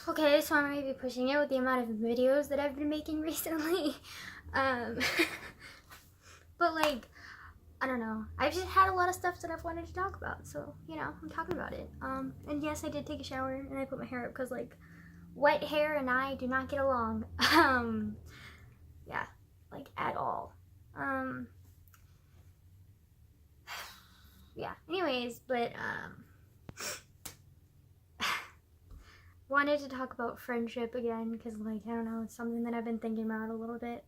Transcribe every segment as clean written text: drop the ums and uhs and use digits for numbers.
Okay, so I might be pushing it with the amount of videos that I've been making recently. um, but like, I don't know. I've just had a lot of stuff that I've wanted to talk about, so you know, I'm talking about it. And yes, I did take a shower and I put my hair up because like, wet hair and I do not get along. Yeah, like at all. Yeah. Anyways, but wanted to talk about friendship again because like I don't know, it's something that I've been thinking about a little bit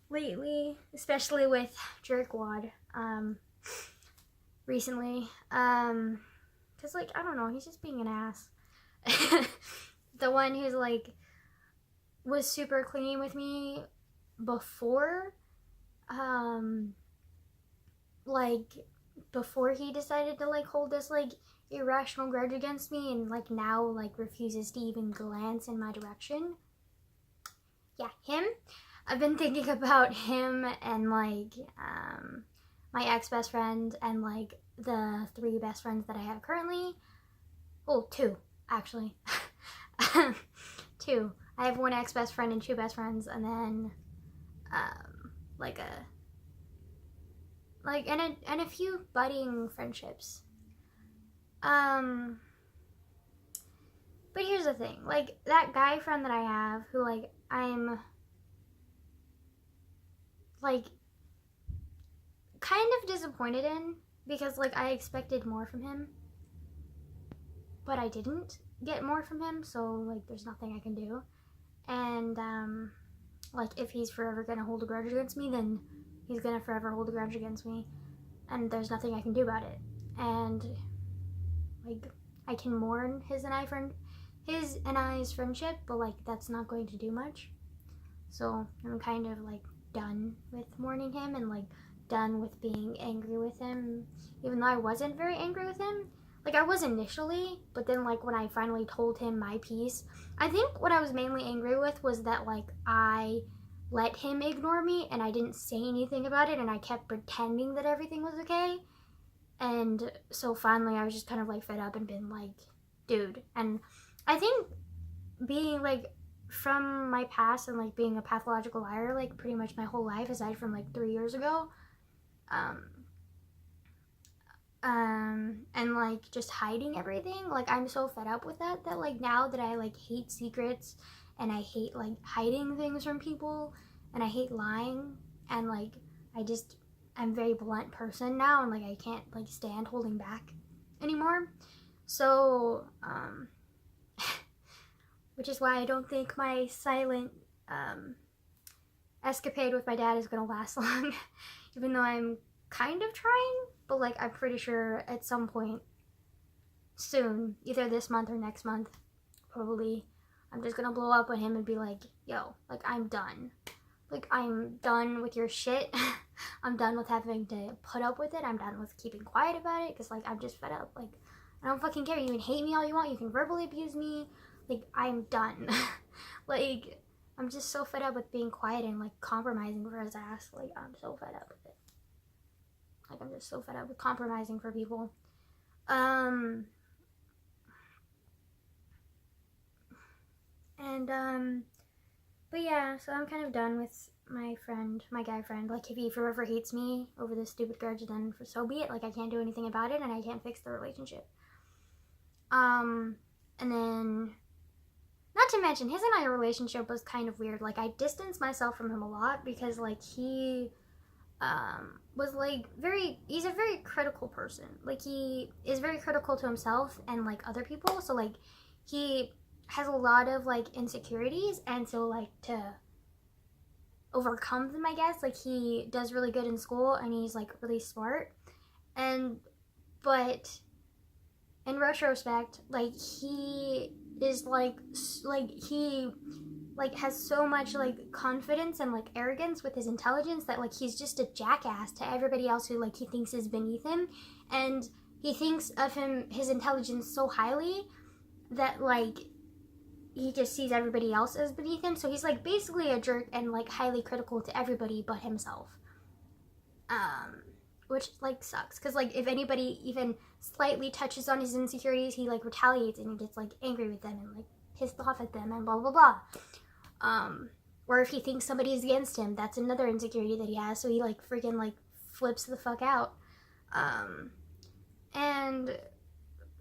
lately, especially with Jerkwad recently. Cause like I don't know, he's just being an ass. The one who's like was super clingy with me before, like before he decided to like hold this like irrational grudge against me, and like now like refuses to even glance in my direction. Yeah, him. I've been thinking about him and like my ex-best friend and like the 3 best friends that I have currently. Oh, 2 actually. 2. I have 1 ex-best friend and 2 best friends, and then and a few budding friendships. But here's the thing, like that guy friend that I have who like I'm like kind of disappointed in because like I expected more from him, but I didn't get more from him, so like there's nothing I can do. And like if he's forever gonna hold a grudge against me, then he's gonna forever hold a grudge against me, and there's nothing I can do about it. And like I can mourn his and I's friendship, but like that's not going to do much. So I'm kind of like done with mourning him and like done with being angry with him, even though I wasn't very angry with him. Like I was initially, but then like when I finally told him my piece, I think what I was mainly angry with was that like I let him ignore me and I didn't say anything about it and I kept pretending that everything was okay. And so finally I was just kind of like fed up and been like, dude. And I think being like from my past and like being a pathological liar like pretty much my whole life aside from like 3 years ago, and like just hiding everything, like I'm so fed up with that like now that I like hate secrets and I hate like hiding things from people and I hate lying, and like I'm a very blunt person now, and like I can't like stand holding back anymore. So which is why I don't think my silent escapade with my dad is gonna last long. Even though I'm kind of trying, but like I'm pretty sure at some point soon, either this month or next month, probably, I'm just gonna blow up on him and be like, yo, like I'm done. Like I'm done with your shit. I'm done with having to put up with it. I'm done with keeping quiet about it because like I'm just fed up. Like I don't fucking care. You can hate me all you want. You can verbally abuse me. Like I'm done. Like I'm just so fed up with being quiet and like compromising for his ass. Like I'm so fed up with it. Like I'm just so fed up with compromising for people. But yeah, so I'm kind of done with my guy friend. Like if he forever hates me over this stupid grudge, then so be it. Like I can't do anything about it and I can't fix the relationship. And then, not to mention, his and I relationship was kind of weird. Like I distanced myself from him a lot because like he was like he's a very critical person. Like he is very critical to himself and like other people, so like he has a lot of like insecurities, and so like to overcome them, I guess, like he does really good in school and he's like really smart, but in retrospect like he is like he like has so much like confidence and like arrogance with his intelligence that like he's just a jackass to everybody else who like he thinks is beneath him, and he thinks of his intelligence so highly that like he just sees everybody else as beneath him. So he's like basically a jerk and like highly critical to everybody but himself, which like sucks because like if anybody even slightly touches on his insecurities, he like retaliates and he gets like angry with them and like pissed off at them and blah blah blah. Or if he thinks somebody's against him, that's another insecurity that he has, so he like freaking like flips the fuck out. And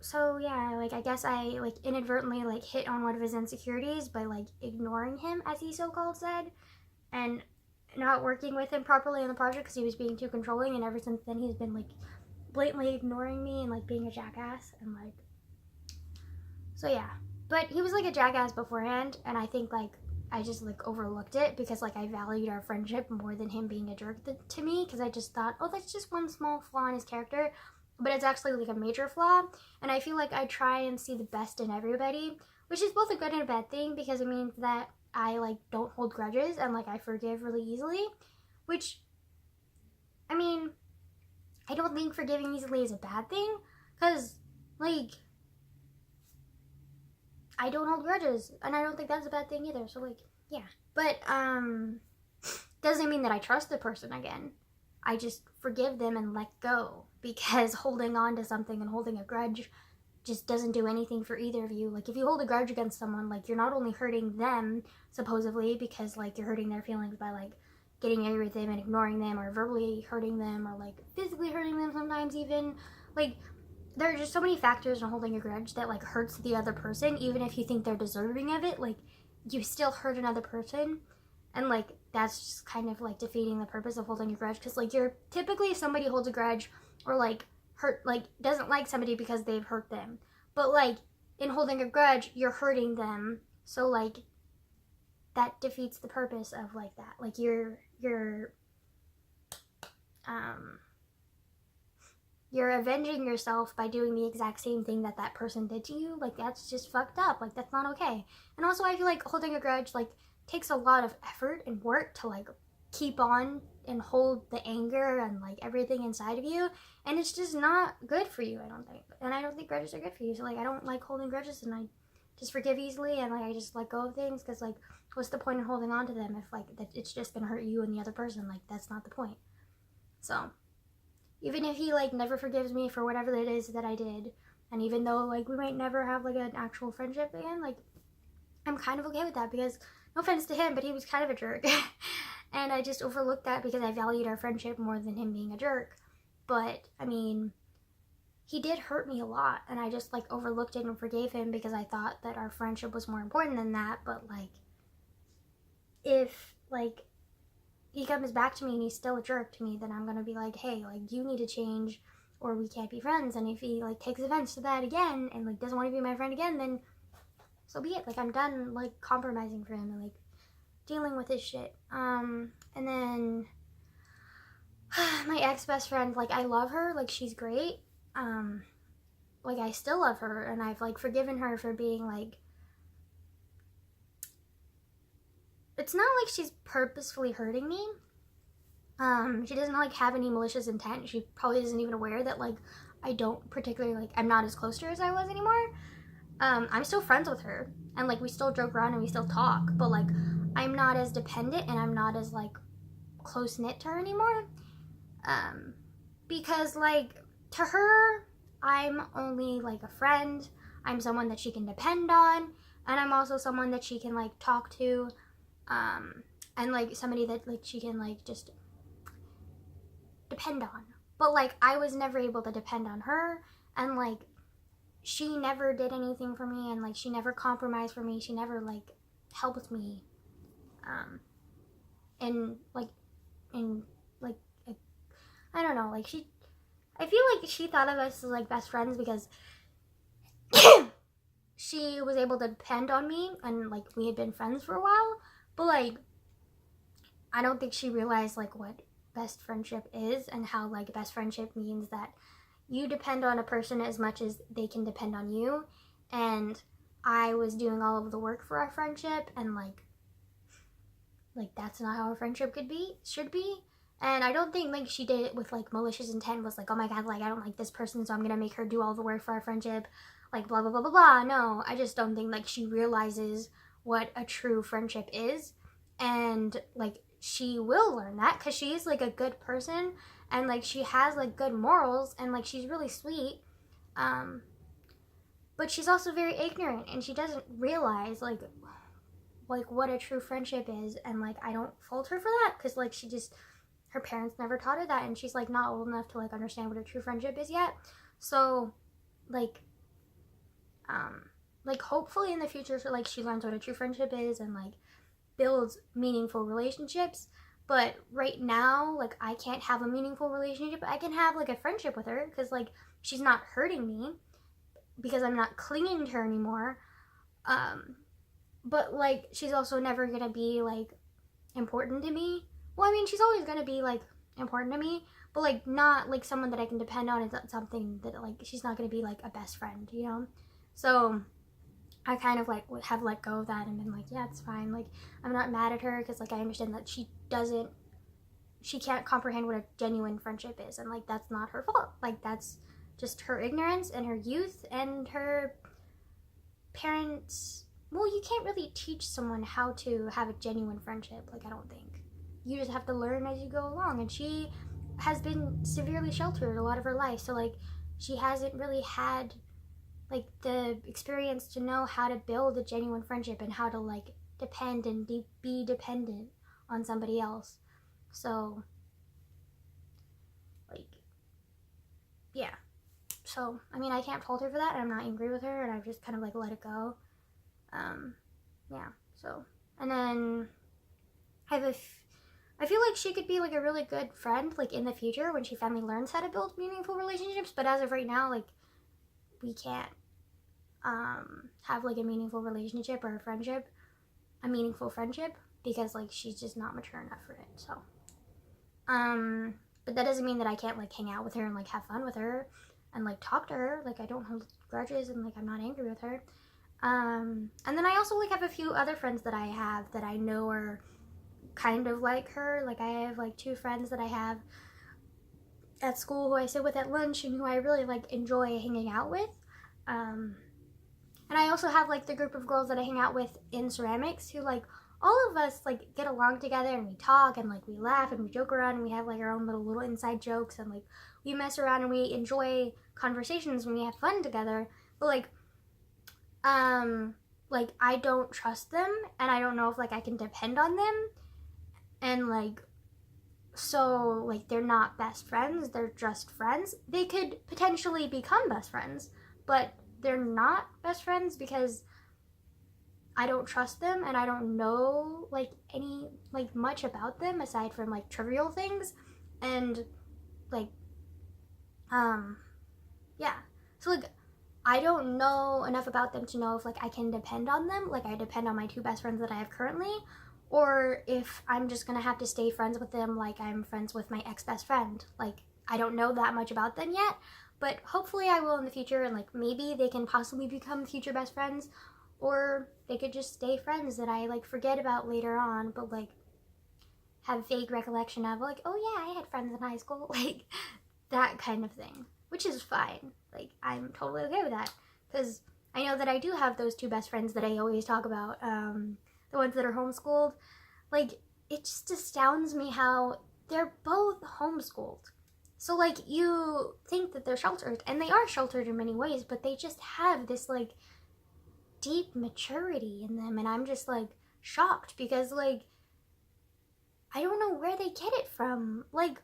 so yeah, like I guess I like inadvertently like hit on one of his insecurities by like ignoring him, as he so-called said, and not working with him properly on the project because he was being too controlling, and ever since then he's been like blatantly ignoring me and like being a jackass, and like, so yeah. But he was like a jackass beforehand, and I think like I just like overlooked it because like I valued our friendship more than him being a jerk to me, because I just thought, oh, that's just one small flaw in his character, but it's actually like a major flaw. And I feel like I try and see the best in everybody, which is both a good and a bad thing, because it means that I like don't hold grudges and like I forgive really easily, which, I mean, I don't think forgiving easily is a bad thing, because like I don't hold grudges, and I don't think that's a bad thing either, so like, yeah. But doesn't mean that I trust the person again. I just forgive them and let go, because holding on to something and holding a grudge just doesn't do anything for either of you. Like, if you hold a grudge against someone, like, you're not only hurting them, supposedly, because, like, you're hurting their feelings by, like, getting angry with them and ignoring them, or verbally hurting them, or, like, physically hurting them sometimes even. Like, there are just so many factors in holding a grudge that, like, hurts the other person, even if you think they're deserving of it. Like, you still hurt another person, and, like, that's just kind of, like, defeating the purpose of holding a grudge, because, like, you're typically, if somebody holds a grudge, or, like, doesn't like somebody because they've hurt them, but, like, in holding a grudge, you're hurting them, so, like, that defeats the purpose of, like, that. Like, you're avenging yourself by doing the exact same thing that that person did to you. Like, that's just fucked up. Like, that's not okay. And also, I feel like holding a grudge, like, takes a lot of effort and work to, like, keep on and hold the anger and, like, everything inside of you. And it's just not good for you, I don't think. And I don't think grudges are good for you. So, like, I don't like holding grudges, and I just forgive easily, and, like, I just let go of things, because, like, what's the point in holding on to them if, like, that it's just gonna hurt you and the other person? Like, that's not the point. So, even if he, like, never forgives me for whatever it is that I did, and even though, like, we might never have, like, an actual friendship again, like, I'm kind of okay with that, because, no offense to him, but he was kind of a jerk. And I just overlooked that because I valued our friendship more than him being a jerk. But, I mean, he did hurt me a lot, and I just, like, overlooked it and forgave him because I thought that our friendship was more important than that. But, like, if, like, he comes back to me and he's still a jerk to me, then I'm gonna be like, hey, like, you need to change, or we can't be friends. And if he, like, takes offense to that again and, like, doesn't want to be my friend again, then so be it. Like, I'm done, like, compromising for him and, like, dealing with his shit. And then my ex-best friend, like, I love her, like, she's great. Like, I still love her, and I've, like, forgiven her for being, like, it's not like she's purposefully hurting me. She doesn't, like, have any malicious intent. She probably isn't even aware that, like, I don't particularly, like, I'm not as close to her as I was anymore. I'm still friends with her, and, like, we still joke around and we still talk, but, like, I'm not as dependent and I'm not as, like, close-knit to her anymore. Because, like, to her, I'm only, like, a friend. I'm someone that she can depend on, and I'm also someone that she can, like, talk to, and, like, somebody that, like, she can, like, just depend on. But, like, I was never able to depend on her, and, like, she never did anything for me, and, like, she never compromised for me. She never, like, helped me, and, like, I don't know, like, I feel like she thought of us as, like, best friends because she was able to depend on me, and, like, we had been friends for a while, but, like, I don't think she realized, like, what best friendship is, and how, like, best friendship means that you depend on a person as much as they can depend on you, and I was doing all of the work for our friendship, and, like, that's not how a friendship should be. And I don't think, like, she did it with, like, malicious intent, was like, oh my god, like, I don't like this person, so I'm gonna make her do all the work for our friendship, like, blah, blah, blah, blah, blah. No, I just don't think, like, she realizes what a true friendship is, and, like, she will learn that, because she is, like, a good person, and, like, she has, like, good morals, and, like, she's really sweet, but she's also very ignorant, and she doesn't realize like what a true friendship is. And like I don't fault her for that, because like her parents never taught her that, and she's like not old enough to like understand what a true friendship is yet. So like hopefully in the future, so like she learns what a true friendship is and like builds meaningful relationships. But right now, like I can't have a meaningful relationship. I can have like a friendship with her, because like she's not hurting me, because I'm not clinging to her anymore. But like she's also never gonna be like important to me. Well, I mean, she's always gonna be like important to me, but like not like someone that I can depend on. Is not something that like she's not gonna be like a best friend, you know? So I kind of like have let go of that and been like, yeah, it's fine. Like I'm not mad at her, because like I understand that she can't comprehend what a genuine friendship is, and like that's not her fault. Like that's just her ignorance and her youth and her parents. Well, you can't really teach someone how to have a genuine friendship, like I don't think. You just have to learn as you go along, and she has been severely sheltered a lot of her life, so like she hasn't really had like the experience to know how to build a genuine friendship and how to like depend and be dependent on somebody else. So like yeah, so I mean I can't fault her for that, and I'm not angry with her, and I've just kind of like let it go. Yeah, so and then I feel like she could be like a really good friend like in the future when she finally learns how to build meaningful relationships, but as of right now, like we can't have like a meaningful relationship or a meaningful friendship, because like she's just not mature enough for it. So but that doesn't mean that I can't like hang out with her and like have fun with her and like talk to her. Like I don't hold grudges, and like I'm not angry with her. And then I also like have a few other friends that I have that I know are kind of like her. Like I have like 2 friends that I have at school who I sit with at lunch and who I really like enjoy hanging out with. And I also have like the group of girls that I hang out with in ceramics, who like all of us like get along together, and we talk and like we laugh and we joke around, and we have like our own little inside jokes, and like we mess around and we enjoy conversations when we have fun together. But like I don't trust them, and I don't know if like I can depend on them, and like so like they're not best friends, they're just friends. They could potentially become best friends, but they're not best friends because I don't trust them, and I don't know like any like much about them aside from like trivial things. And like yeah, so like I don't know enough about them to know if like I can depend on them, like I depend on my 2 best friends that I have currently, or if I'm just gonna have to stay friends with them like I'm friends with my ex-best friend. Like I don't know that much about them yet, but hopefully I will in the future, and like maybe they can possibly become future best friends, or they could just stay friends that I like forget about later on, but like have vague recollection of like, oh yeah, I had friends in high school, like that kind of thing, which is fine. Like I'm totally okay with that, because I know that I do have those 2 best friends that I always talk about, the ones that are homeschooled. Like it just astounds me how they're both homeschooled. So like you think that they're sheltered, and they are sheltered in many ways, but they just have this like deep maturity in them, and I'm just like shocked, because like I don't know where they get it from. Like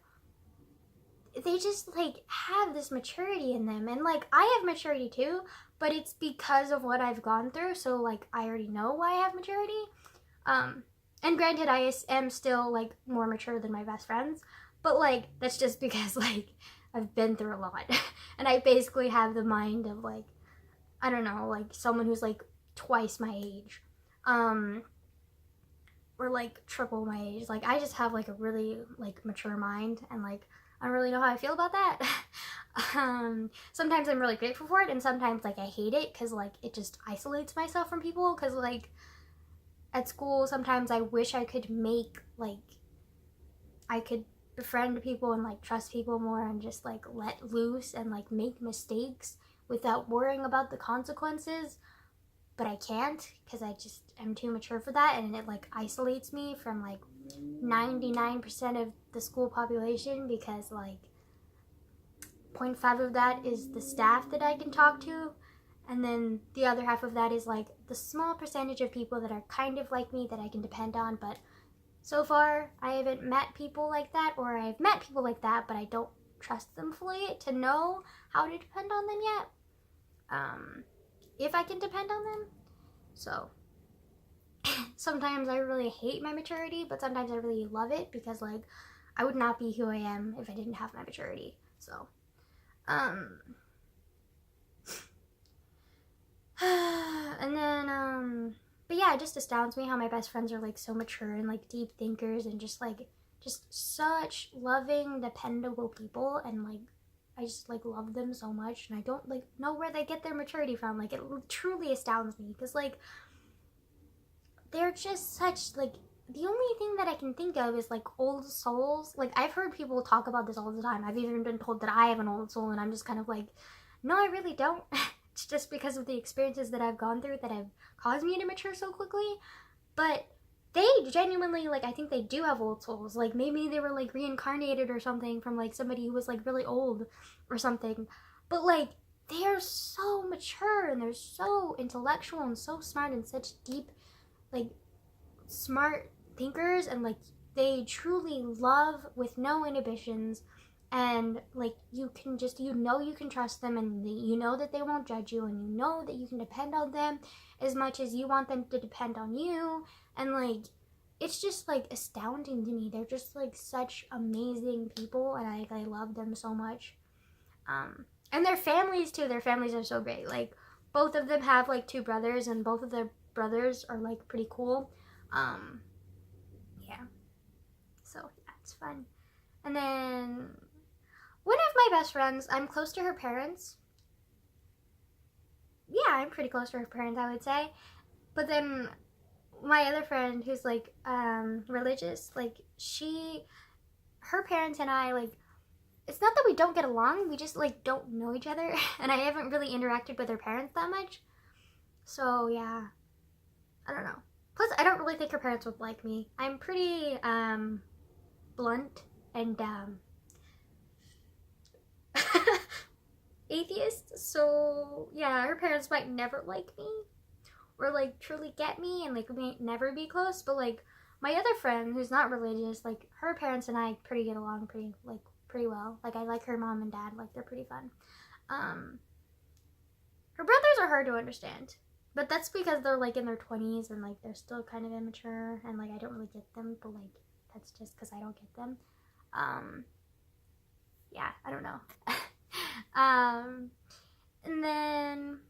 they just like have this maturity in them, and like I have maturity too, but it's because of what I've gone through, so like I already know why I have maturity. And granted, I am still like more mature than my best friends, but like that's just because like I've been through a lot and I basically have the mind of like, I don't know, like someone who's like twice my age, or like triple my age. Like I just have like a really like mature mind, and like I don't really know how I feel about that. Sometimes I'm really grateful for it, and sometimes like I hate it, because like it just isolates myself from people. Because like at school, sometimes I wish I could I could befriend people and like trust people more, and just like let loose and like make mistakes without worrying about the consequences. But I can't, because I just am too mature for that, and it like isolates me from like 99% of the school population, because like 0.5 of that is the staff that I can talk to, And then the other half of that is like the small percentage of people that are kind of like me that I can depend on. But so far, I haven't met people like that, or I've met people like that, but I don't trust them fully to know how to depend on them yet. If I can depend on them. So sometimes I really hate my maturity, but sometimes I really love it because like I would not be who I am if I didn't have my maturity. So and then but yeah, it just astounds me how my best friends are like so mature and like deep thinkers and just such loving, dependable people, and like I just like love them so much, and I don't like know where they get their maturity from. Like it truly astounds me because like they're just such like, the only thing that I can think of is like old souls. Like I've heard people talk about this all the time. I've even been told that I have an old soul, and I'm just kind of like, no, I really don't. It's just because of the experiences that I've gone through that have caused me to mature so quickly. But they genuinely, like, I think they do have old souls. Like maybe they were like reincarnated or something from like somebody who was like really old or something. But like they're so mature and they're so intellectual and so smart and such deep, like smart thinkers, and like they truly love with no inhibitions, and like you can just, you can trust them, and you know that they won't judge you, and you know that you can depend on them as much as you want them to depend on you. And like it's just like astounding to me. They're just like such amazing people, and I love them so much. And their families too. Their families are so great. Like both of them have like 2 brothers, and both of their brothers are like pretty cool. Yeah, so yeah, it's fun. And then one of my best friends, I'm close to her parents. Yeah, I'm pretty close to her parents, I would say. But then my other friend who's like religious, like her parents and I, like, it's not that we don't get along, we just like don't know each other. And I haven't really interacted with her parents that much. So yeah, I don't know. Plus, I don't really think her parents would like me. I'm pretty blunt and atheist, so yeah, her parents might never like me or like truly get me, and like we might never be close. But like my other friend who's not religious, like her parents and I pretty get along pretty well. Like I like her mom and dad, like they're pretty fun. Her brothers are hard to understand. But that's because they're like in their 20s and like they're still kind of immature, and like I don't really get them, but like that's just because I don't get them. Yeah, I don't know. And then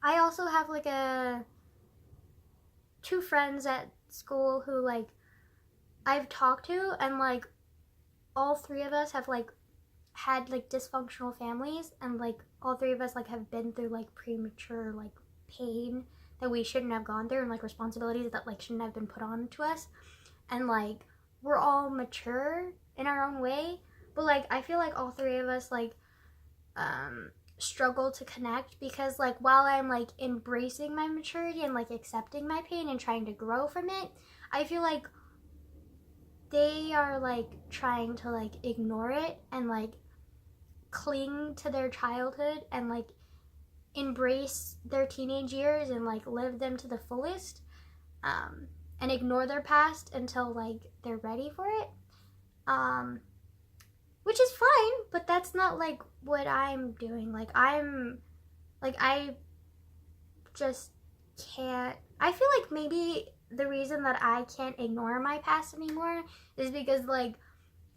I also have like 2 friends at school who like I've talked to, and like all 3 of us have like had like dysfunctional families, and like all 3 of us like have been through like premature like pain that we shouldn't have gone through, and like responsibilities that like shouldn't have been put on to us. And like we're all mature in our own way, but like I feel like all 3 of us like struggle to connect, because like while I'm like embracing my maturity and like accepting my pain and trying to grow from it, I feel like they are like trying to like ignore it and like cling to their childhood and like embrace their teenage years and like live them to the fullest, and ignore their past until like they're ready for it, which is fine, but that's not like what I'm doing. Like I just can't. I feel like maybe the reason that I can't ignore my past anymore is because like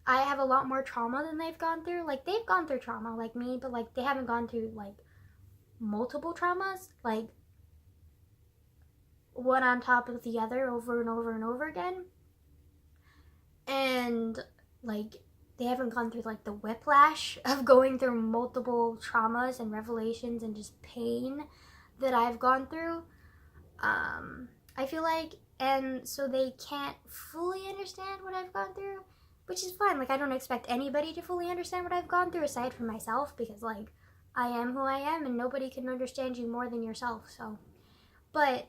I have a lot more trauma than they've gone through. Like they've gone through trauma like me, but like they haven't gone through like multiple traumas, like one on top of the other over and over and over again. And like they haven't gone through like the whiplash of going through multiple traumas and revelations and just pain that I've gone through. I feel like, and so they can't fully understand what I've gone through, which is fine. Like I don't expect anybody to fully understand what I've gone through aside from myself, because like I am who I am and nobody can understand you more than yourself. So, but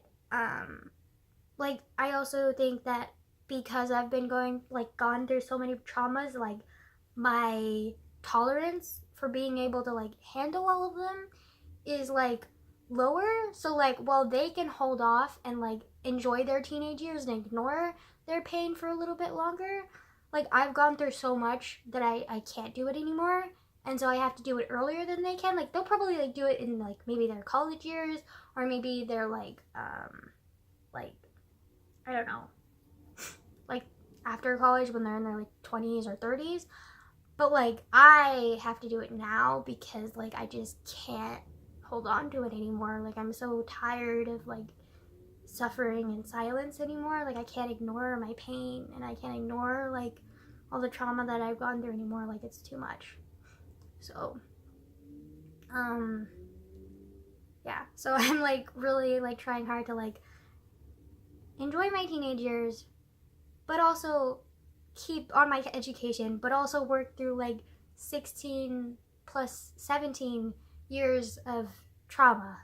like I also think that because I've been gone through so many traumas, like my tolerance for being able to like handle all of them is like lower. So like while they can hold off and like enjoy their teenage years and ignore their pain for a little bit longer, like I've gone through so much that I can't do it anymore, and so I have to do it earlier than they can. Like they'll probably like do it in like maybe their college years, or maybe they're like I don't know, like after college when they're in their like 20s or 30s. But like I have to do it now because like I just can't hold on to it anymore. Like I'm so tired of like suffering in silence anymore. Like I can't ignore my pain, and I can't ignore like all the trauma that I've gone through anymore. Like it's too much. So yeah, so I'm like really like trying hard to like enjoy my teenage years, but also keep on my education, but also work through like 16 plus 17 years of trauma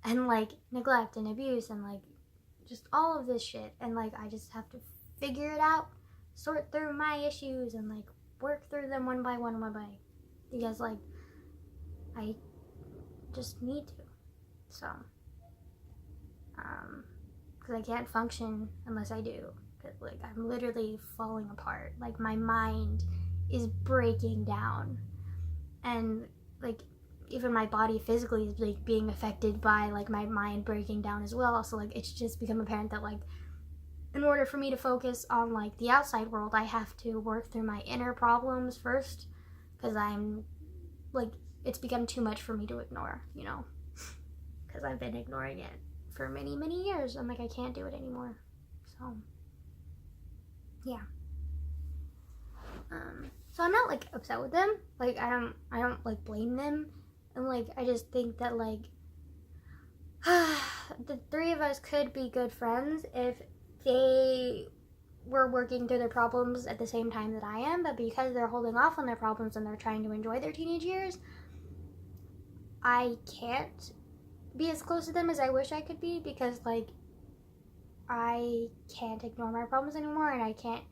and like neglect and abuse and like just all of this shit. And like I just have to figure it out, sort through my issues, and like work through them one by one, because like I just need to. So because I can't function unless I do. Like I'm literally falling apart. Like my mind is breaking down, and like even my body physically is like being affected by like my mind breaking down as well. So like it's just become apparent that like in order for me to focus on like the outside world, I have to work through my inner problems first, because I'm like it's become too much for me to ignore, you know, because I've been ignoring it for many years, and like I can't do it anymore. So yeah. So I'm not like upset with them. Like I don't like blame them, and like I just think that like the three of us could be good friends if they were working through their problems at the same time that I am. But because they're holding off on their problems and they're trying to enjoy their teenage years, I can't be as close to them as I wish I could be, because like I can't ignore my problems anymore, and I can't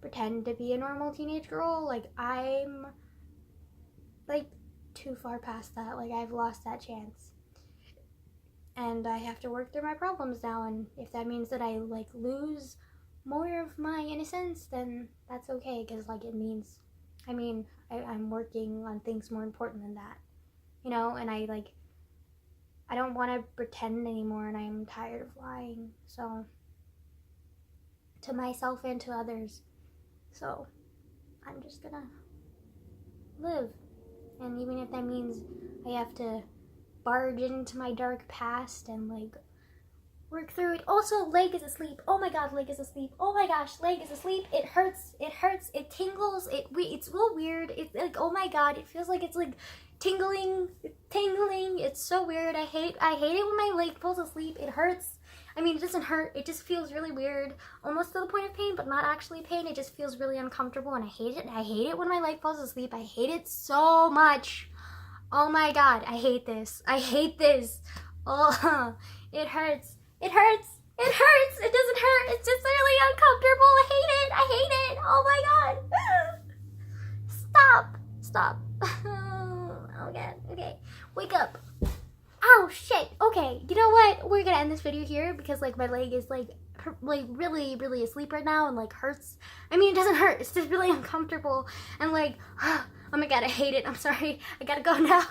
pretend to be a normal teenage girl. Like I'm like too far past that. Like I've lost that chance, and I have to work through my problems now. And if that means that I like lose more of my innocence, then that's okay, because like it means I'm working on things more important than that, you know. And I don't want to pretend anymore, and I'm tired of lying, so to myself and to others. So I'm just gonna live, and even if that means I have to barge into my dark past and like work through it. Also, Leg is asleep. Oh my god, Leg is asleep. Oh my gosh, Leg is asleep. It hurts, it tingles, it's real weird. It's like, oh my god, it feels like it's like tingling. It's so weird. I hate it when my leg falls asleep. It hurts. I mean, it doesn't hurt, it just feels really weird, almost to the point of pain, but not actually pain. It just feels really uncomfortable, and I hate it. I hate it when my leg falls asleep. I hate it so much. Oh my god, I hate this. Oh, it hurts. It doesn't hurt. It's just really uncomfortable. I hate it. Oh my god. Stop. Okay. Wake up. Oh shit. Okay, you know what? We're gonna end this video here, because like my leg is like really asleep right now, and like hurts. I mean, it doesn't hurt. It's just really uncomfortable, and like, oh my god, I hate it. I'm sorry. I gotta go now.